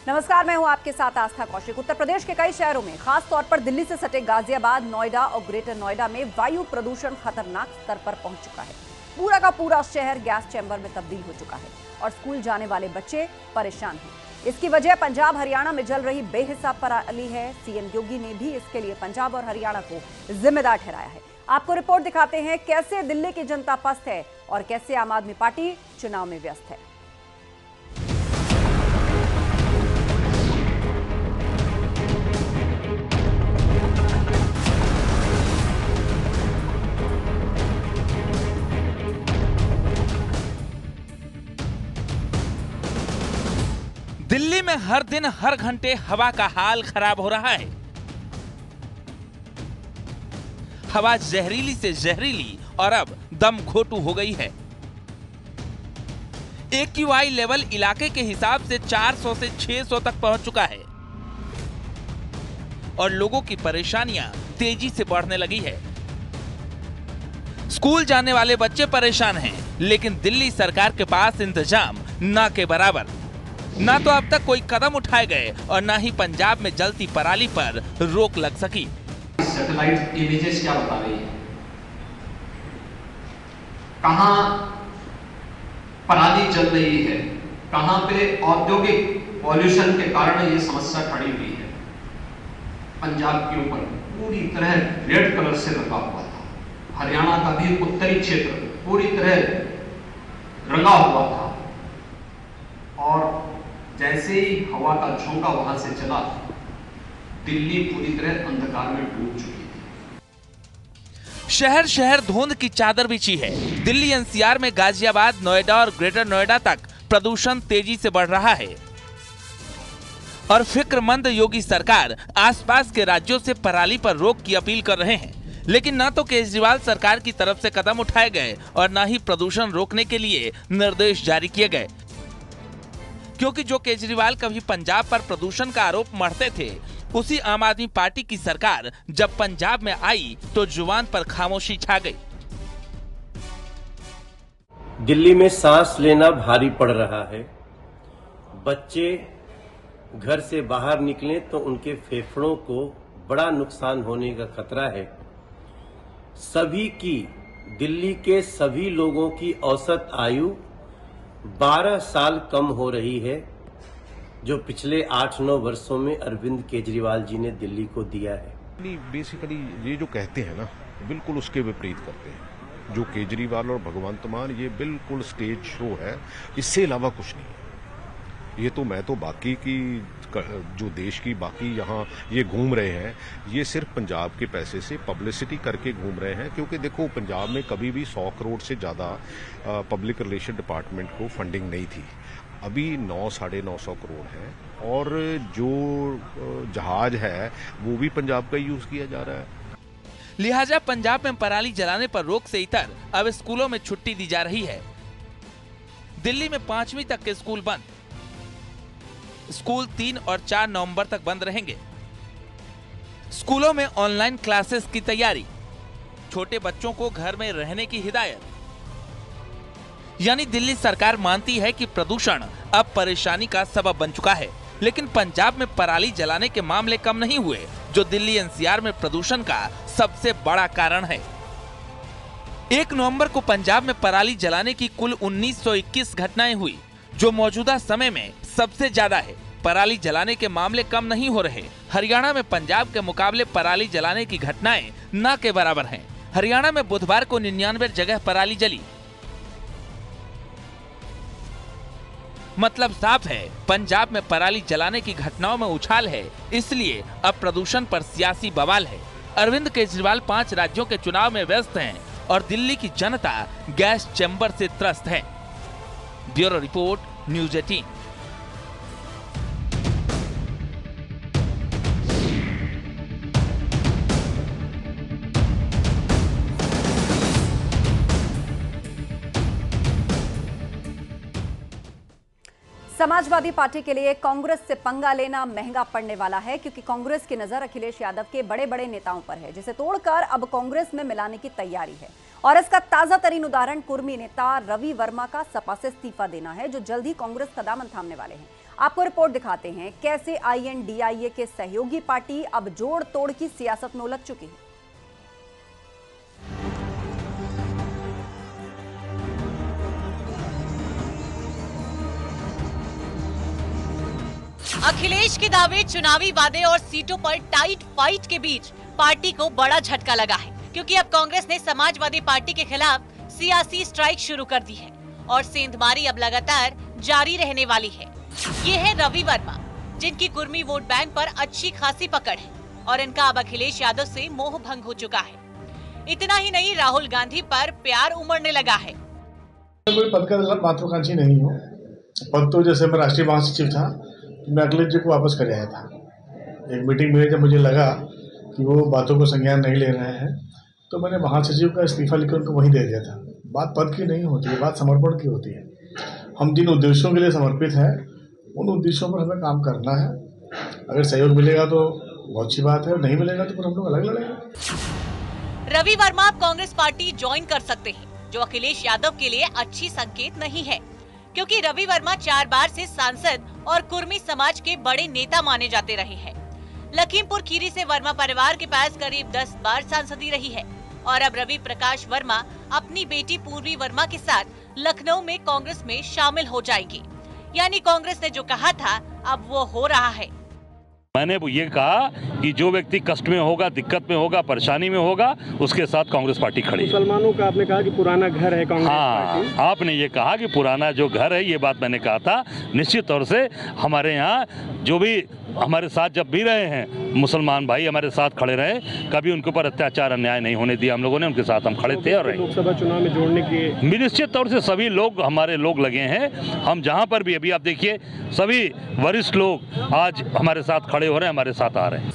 नमस्कार, मैं हूं आपके साथ आस्था कौशिक। उत्तर प्रदेश के कई शहरों में, खास तौर पर दिल्ली से सटे गाजियाबाद, नोएडा और ग्रेटर नोएडा में वायु प्रदूषण खतरनाक स्तर पर पहुंच चुका है। पूरा का पूरा शहर गैस चैम्बर में तब्दील हो चुका है और स्कूल जाने वाले बच्चे परेशान हैं। इसकी वजह पंजाब हरियाणा में जल रही बेहिसाब पराली है। सीएम योगी ने भी इसके लिए पंजाब और हरियाणा को जिम्मेदार ठहराया है। आपको रिपोर्ट दिखाते हैं कैसे दिल्ली की जनता पस्त है और कैसे आम आदमी पार्टी चुनाव में व्यस्त है। दिल्ली में हर दिन हर घंटे हवा का हाल खराब हो रहा है। हवा जहरीली से जहरीली और अब दम घोटू हो गई है। AQI लेवल इलाके के हिसाब से 400 से 600 तक पहुंच चुका है और लोगों की परेशानियां तेजी से बढ़ने लगी है। स्कूल जाने वाले बच्चे परेशान हैं, लेकिन दिल्ली सरकार के पास इंतजाम ना के बराबर। ना तो अब तक कोई कदम उठाए गए और ना ही पंजाब में जलती पराली पर रोक लग सकी। सैटेलाइट इमेजेस क्या बता रही है? कहां पराली जल रही है, कहां पे औद्योगिक पॉल्यूशन के कारण ये समस्या खड़ी हुई है। पंजाब के ऊपर पूरी तरह रेड कलर से रंगा हुआ था। हरियाणा का भी उत्तरी क्षेत्र पूरी तरह रंगा हुआ था और जैसे ही हवा का झोंका वहां से चला, दिल्ली पूरी तरह अंधकार में डूब चुकी थी। शहर शहर धुंध की चादर बिछी है। दिल्ली NCR में गाजियाबाद, नोएडा और ग्रेटर नोएडा तक प्रदूषण तेजी से बढ़ रहा है और फिक्रमंद योगी सरकार आसपास के राज्यों से पराली पर रोक की अपील कर रहे हैं। लेकिन न तो केजरीवाल सरकार की तरफ से कदम उठाए गए और न ही प्रदूषण रोकने के लिए निर्देश जारी किए गए, क्योंकि जो केजरीवाल कभी पंजाब पर प्रदूषण का आरोप मढ़ते थे, उसी आम आदमी पार्टी की सरकार जब पंजाब में आई तो जुबान पर खामोशी छा गई। दिल्ली में सांस लेना भारी पड़ रहा है। बच्चे घर से बाहर निकलें तो उनके फेफड़ों को बड़ा नुकसान होने का खतरा है। सभी की, दिल्ली के सभी लोगों की औसत आयु 12 साल कम हो रही है, जो पिछले 8-9 वर्षों में अरविंद केजरीवाल जी ने दिल्ली को दिया है। बेसिकली ये जो कहते हैं ना, बिल्कुल उसके विपरीत करते हैं। जो केजरीवाल और भगवंत मान, ये बिल्कुल स्टेज शो है, इससे अलावा कुछ नहीं है। ये तो मैं तो बाकी की जो देश की बाकी यहाँ ये घूम रहे हैं, ये सिर्फ पंजाब के पैसे से पब्लिसिटी करके घूम रहे हैं। क्योंकि देखो, पंजाब में कभी भी 100 करोड़ से ज़्यादा पब्लिक रिलेशन डिपार्टमेंट को फंडिंग नहीं थी। अभी 900-950 करोड़ है और जो जहाज है वो भी पंजाब का यूज किया जा रहा है। लिहाजा पंजाब में पराली जलाने पर रोक से इतर अब स्कूलों में छुट्टी दी जा रही है। दिल्ली में 5वीं तक के स्कूल बंद। स्कूल 3 और 4 नवंबर तक बंद रहेंगे। स्कूलों में ऑनलाइन क्लासेस की तैयारी, छोटे बच्चों को घर में रहने की हिदायत। यानी दिल्ली सरकार मानती है कि प्रदूषण अब परेशानी का सबब बन चुका है, लेकिन पंजाब में पराली जलाने के मामले कम नहीं हुए, जो दिल्ली NCR में प्रदूषण का सबसे बड़ा कारण है। 1 नवंबर को पंजाब में पराली जलाने की कुल 1921 घटनाएं हुई, जो मौजूदा समय में सबसे ज्यादा है। पराली जलाने के मामले कम नहीं हो रहे। हरियाणा में पंजाब के मुकाबले पराली जलाने की घटनाएं न के बराबर हैं। हरियाणा में बुधवार को 99 जगह पराली जली। मतलब साफ है, पंजाब में पराली जलाने की घटनाओं में उछाल है, इसलिए अब प्रदूषण पर सियासी बवाल है। अरविंद केजरीवाल 5 राज्यों के चुनाव में व्यस्त हैं और दिल्ली की जनता गैस चैम्बर से त्रस्त है। Bureau report, news 18। Samajwadi party के लिए कांग्रेस से पंगा लेना महंगा पड़ने वाला है, क्योंकि कांग्रेस की नजर अखिलेश यादव के बड़े बड़े नेताओं पर है, जिसे तोड़कर अब कांग्रेस में मिलाने की तैयारी है। और इसका ताजा तरीन उदाहरण कुर्मी नेता रवि वर्मा का सपा से इस्तीफा देना है, जो जल्द ही कांग्रेस का दामन थामने वाले हैं। आपको रिपोर्ट दिखाते हैं कैसे INDIA के सहयोगी पार्टी अब जोड़ तोड़ की सियासत में उलझ चुकी है। अखिलेश के दावे, चुनावी वादे और सीटों पर टाइट फाइट के बीच पार्टी को बड़ा झटका लगा है, क्योंकि अब कांग्रेस ने समाजवादी पार्टी के खिलाफ सियासी स्ट्राइक शुरू कर दी है और सेंधमारी अब लगातार जारी रहने वाली है। ये है रवि वर्मा, जिनकी कुर्मी वोट बैंक पर अच्छी खासी पकड़ है और इनका अब अखिलेश यादव से मोह भंग हो चुका है। इतना ही नहीं, राहुल गांधी पर प्यार उमड़ने लगा है। कोई पद का महत्वाकांक्षी नहीं हूँ। पद तो जैसे मैं राष्ट्रीय महासचिव था, मैं अखिलेश जी को वापस कर आया था। एक मीटिंग में जब मुझे लगा कि वो बातों को संज्ञान नहीं ले रहे हैं, तो मैंने महासचिव का इस्तीफा लिखकर उनको वहीं दे दिया था। बात पद की नहीं होती है, बात समर्पण की होती है। हम जिन उद्देश्यों के लिए समर्पित हैं, उन उद्देश्यों पर हमें काम करना है। अगर सहयोग मिलेगा तो बहुत अच्छी बात है, नहीं मिलेगा तो फिर हम लोग अलग लड़ेंगे। रवि वर्मा अब कांग्रेस पार्टी ज्वाइन कर सकते हैं, जो अखिलेश यादव के लिए अच्छी संकेत नहीं है, क्योंकि रवि वर्मा 4 बार से सांसद और कुर्मी समाज के बड़े नेता माने जाते रहे हैं। लखीमपुर खीरी से वर्मा परिवार के पास करीब 10 बार सांसदी रही है और अब रवि प्रकाश वर्मा अपनी बेटी पूर्वी वर्मा के साथ लखनऊ में कांग्रेस में शामिल हो जाएंगे। यानी कांग्रेस ने जो कहा था अब वो हो रहा है। मैंने ये कहा कि जो व्यक्ति कष्ट में होगा, दिक्कत में होगा, परेशानी में होगा, उसके साथ कांग्रेस पार्टी खड़ी है। मुसलमानों का आपने कहा कि पुराना घर है कांग्रेस पार्टी। आपने ये कहा कि पुराना जो घर है, ये बात मैंने कहा था। निश्चित तौर से हमारे यहाँ जो भी हमारे साथ जब भी रहे हैं मुसलमान भाई, हमारे साथ खड़े रहे, कभी उनके ऊपर अत्याचार अन्याय नहीं होने दिया हम लोगों ने, उनके साथ हम खड़े थे और लोकसभा चुनाव में जोड़ने की निश्चित तौर से सभी लोग हमारे लोग लगे हैं। हम जहाँ पर भी, अभी आप देखिए, सभी वरिष्ठ लोग आज हमारे साथ खड़े हो रहे हैं, हमारे साथ आ रहे हैं।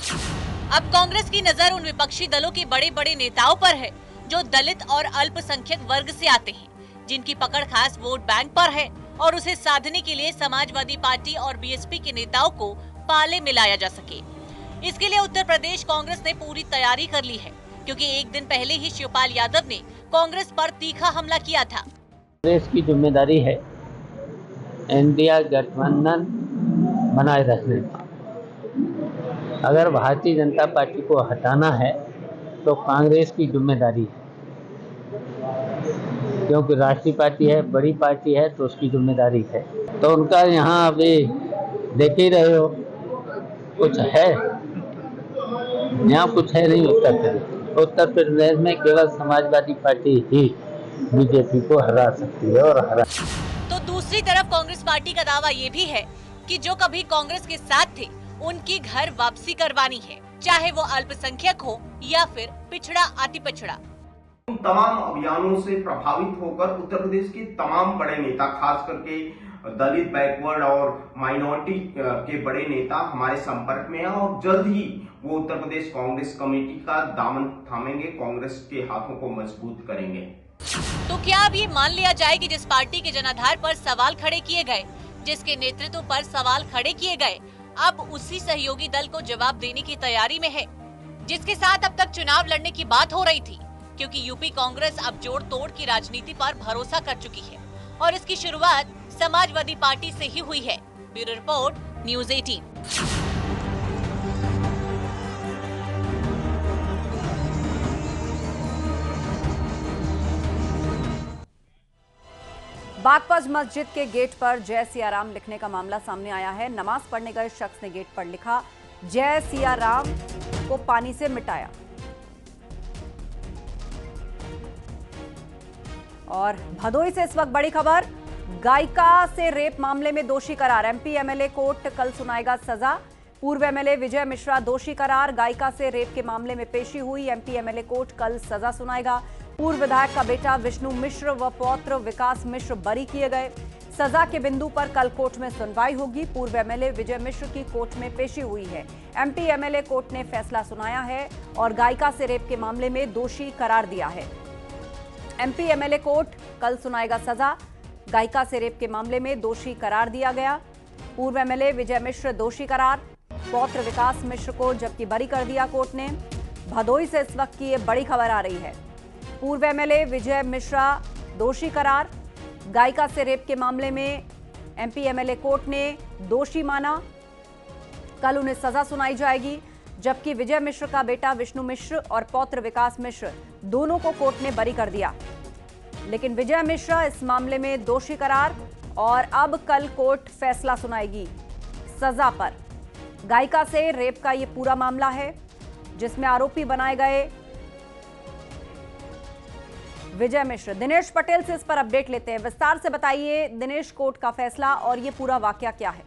अब कांग्रेस की नजर उन विपक्षी दलों के बड़े बड़े नेताओं पर है जो दलित और अल्पसंख्यक वर्ग से आते हैं, जिनकी पकड़ खास वोट बैंक पर है और उसे साधने के लिए समाजवादी पार्टी और BSP के नेताओं को पाले में लाया जा सके। इसके लिए उत्तर प्रदेश कांग्रेस ने पूरी तैयारी कर ली है, क्योंकि एक दिन पहले ही शिवपाल यादव ने कांग्रेस पर तीखा हमला किया था। कांग्रेस की जिम्मेदारी है इंडिया गठबंधन बनाए रखने की। अगर भारतीय जनता पार्टी को हटाना है तो कांग्रेस की जिम्मेदारी है, क्योंकि राष्ट्रीय पार्टी है, बड़ी पार्टी है, तो उसकी जिम्मेदारी है। तो उनका यहाँ अभी देख ही रहे हो, कुछ है यहाँ, कुछ है नहीं। उत्तर प्रदेश में केवल समाजवादी पार्टी ही BJP को हरा सकती है और हरा। तो दूसरी तरफ कांग्रेस पार्टी का दावा ये भी है कि जो कभी कांग्रेस के साथ थे उनकी घर वापसी करवानी है, चाहे वो अल्पसंख्यक हो या फिर पिछड़ा अति पिछड़ा। तमाम अभियानों से प्रभावित होकर उत्तर प्रदेश के तमाम बड़े नेता, खास करके दलित, बैकवर्ड और माइनॉरिटी के बड़े नेता हमारे संपर्क में हैं और जल्द ही वो उत्तर प्रदेश कांग्रेस कमेटी का दामन थामेंगे, कांग्रेस के हाथों को मजबूत करेंगे। तो क्या अब ये मान लिया जाए कि जिस पार्टी के जनाधार पर सवाल खड़े किए गए, जिसके नेतृत्व पर सवाल खड़े किए गए, अब उसी सहयोगी दल को जवाब देने की तैयारी में है, जिसके साथ अब तक चुनाव लड़ने की बात हो रही थी, क्योंकि यूपी कांग्रेस अब जोड़ तोड़ की राजनीति पर भरोसा कर चुकी है और इसकी शुरुआत समाजवादी पार्टी से ही हुई है। Bureau report, news 18। बागपत मस्जिद के गेट पर जय सिया राम लिखने का मामला सामने आया है। नमाज पढ़ने गए शख्स ने गेट पर लिखा जय सिया राम को पानी से मिटाया। और भदोई से इस वक्त बड़ी खबर, गायिका से रेप मामले में दोषी करार। MP MLA कोर्ट कल सुनाएगा सजा। पूर्व MLA विजय मिश्रा दोषी करार। गायिका से रेप के मामले में पेशी हुई। MP MLA कोर्ट कल सजा सुनाएगा। पूर्व विधायक का बेटा विष्णु मिश्र व पौत्र विकास मिश्र बरी किए गए। सजा के बिंदु पर कल कोर्ट में सुनवाई होगी। पूर्व MLA विजय मिश्र की कोर्ट में पेशी हुई है। MP MLA कोर्ट ने फैसला सुनाया है और गायिका से रेप के मामले में दोषी करार दिया है। MP MLA कोर्ट कल सुनाएगा सजा। गायिका से रेप के मामले में दोषी करार दिया गया। पूर्व MLA विजय मिश्र दोषी करार, पौत्र विकास मिश्र को जबकि बरी कर दिया कोर्ट ने। भदोई से इस वक्त की ये बड़ी खबर आ रही है। पूर्व MLA विजय मिश्रा दोषी करार, गायिका से रेप के मामले में एमपी एमएलए कोर्ट ने दोषी माना, कल उन्हें सजा सुनाई जाएगी। जबकि विजय मिश्र का बेटा विष्णु मिश्र और पौत्र विकास मिश्र दोनों को कोर्ट ने बरी कर दिया, लेकिन विजय मिश्रा इस मामले में दोषी करार और अब कल कोर्ट फैसला सुनाएगी सजा पर। गायिका से रेप का ये पूरा मामला है जिसमें आरोपी बनाए गए विजय मिश्र। दिनेश पटेल से इस पर अपडेट लेते हैं। विस्तार से बताइए दिनेश, कोर्ट का फैसला और ये पूरा वाकया क्या है?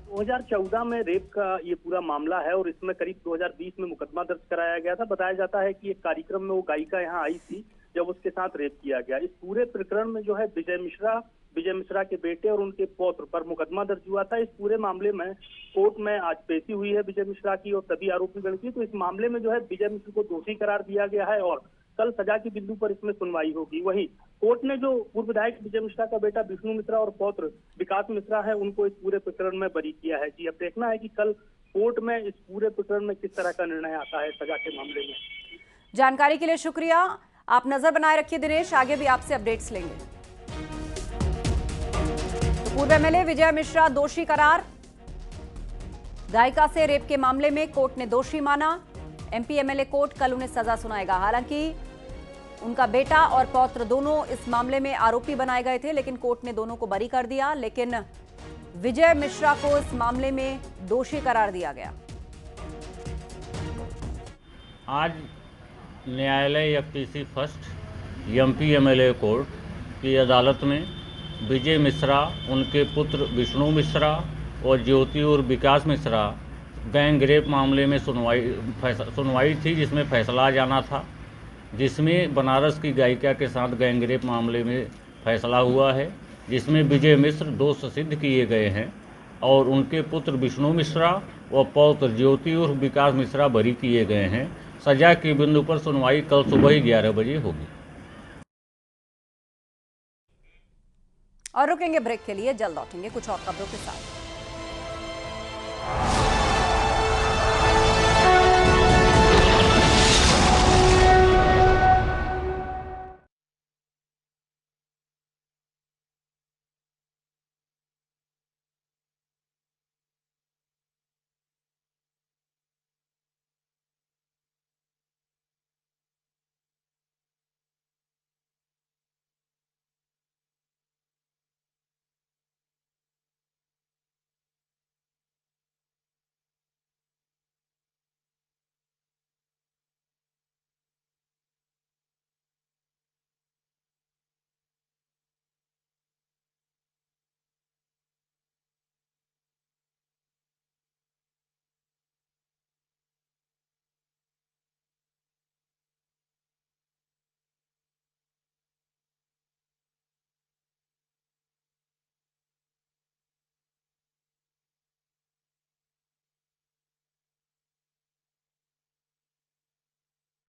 2014 में रेप का ये पूरा मामला है और इसमें करीब 2020 में मुकदमा दर्ज कराया गया था। बताया जाता है कि एक कार्यक्रम में वो गायिका यहाँ आई थी जब उसके साथ रेप किया गया। इस पूरे प्रकरण में जो है विजय मिश्रा के बेटे और उनके पौत्र पर मुकदमा दर्ज हुआ था। इस पूरे मामले में कोर्ट में आज पेशी हुई है विजय मिश्रा की और सभी आरोपीगण की। तो इस मामले में जो है विजय मिश्रा को दोषी करार दिया गया है और कल सजा के बिंदु पर इसमें सुनवाई होगी। वहीं कोर्ट ने जो पूर्व विधायक विजय मिश्रा का बेटा विष्णु मिश्रा और पौत्र विकास मिश्रा है उनको इस पूरे प्रकरण में बरी किया है। जी, अब देखना है कि कल कोर्ट में इस पूरे प्रकरण में किस तरह का निर्णय आता है सजा के मामले में। जानकारी के लिए शुक्रिया। आप नजर बनाए रखिए दिनेश, आगे भी आपसे अपडेट्स लेंगे। तो पूर्व एमएलए विजय मिश्रा दोषी करार, गायिका से रेप के मामले में कोर्ट ने दोषी माना। एमपी एमएलए कोर्ट कल उन्हें सजा सुनाएगा। हालांकि उनका बेटा और पौत्र दोनों इस मामले में आरोपी बनाए गए थे, लेकिन कोर्ट ने दोनों को बरी कर दिया। लेकिन विजय मिश्रा को इस मामले में दोषी करार दिया गया। आज न्यायालय FTC first MP MLA court की अदालत में विजय मिश्रा, उनके पुत्र विष्णु मिश्रा और ज्योति और विकास मिश्रा गैंग रेप मामले में सुनवाई थी, जिसमें फैसला जाना था, जिसमें बनारस की गायिका के साथ गैंग रेप मामले में फैसला हुआ है, जिसमें विजय मिश्र दोष सिद्ध किए गए हैं और उनके पुत्र विष्णु मिश्रा व पौत्र ज्योति और विकास मिश्रा बरी किए गए हैं। सजा के बिंदु पर सुनवाई कल सुबह ही 11 बजे होगी। और रुकेंगे ब्रेक के लिए, जल्द लौटेंगे कुछ और खबरों के साथ।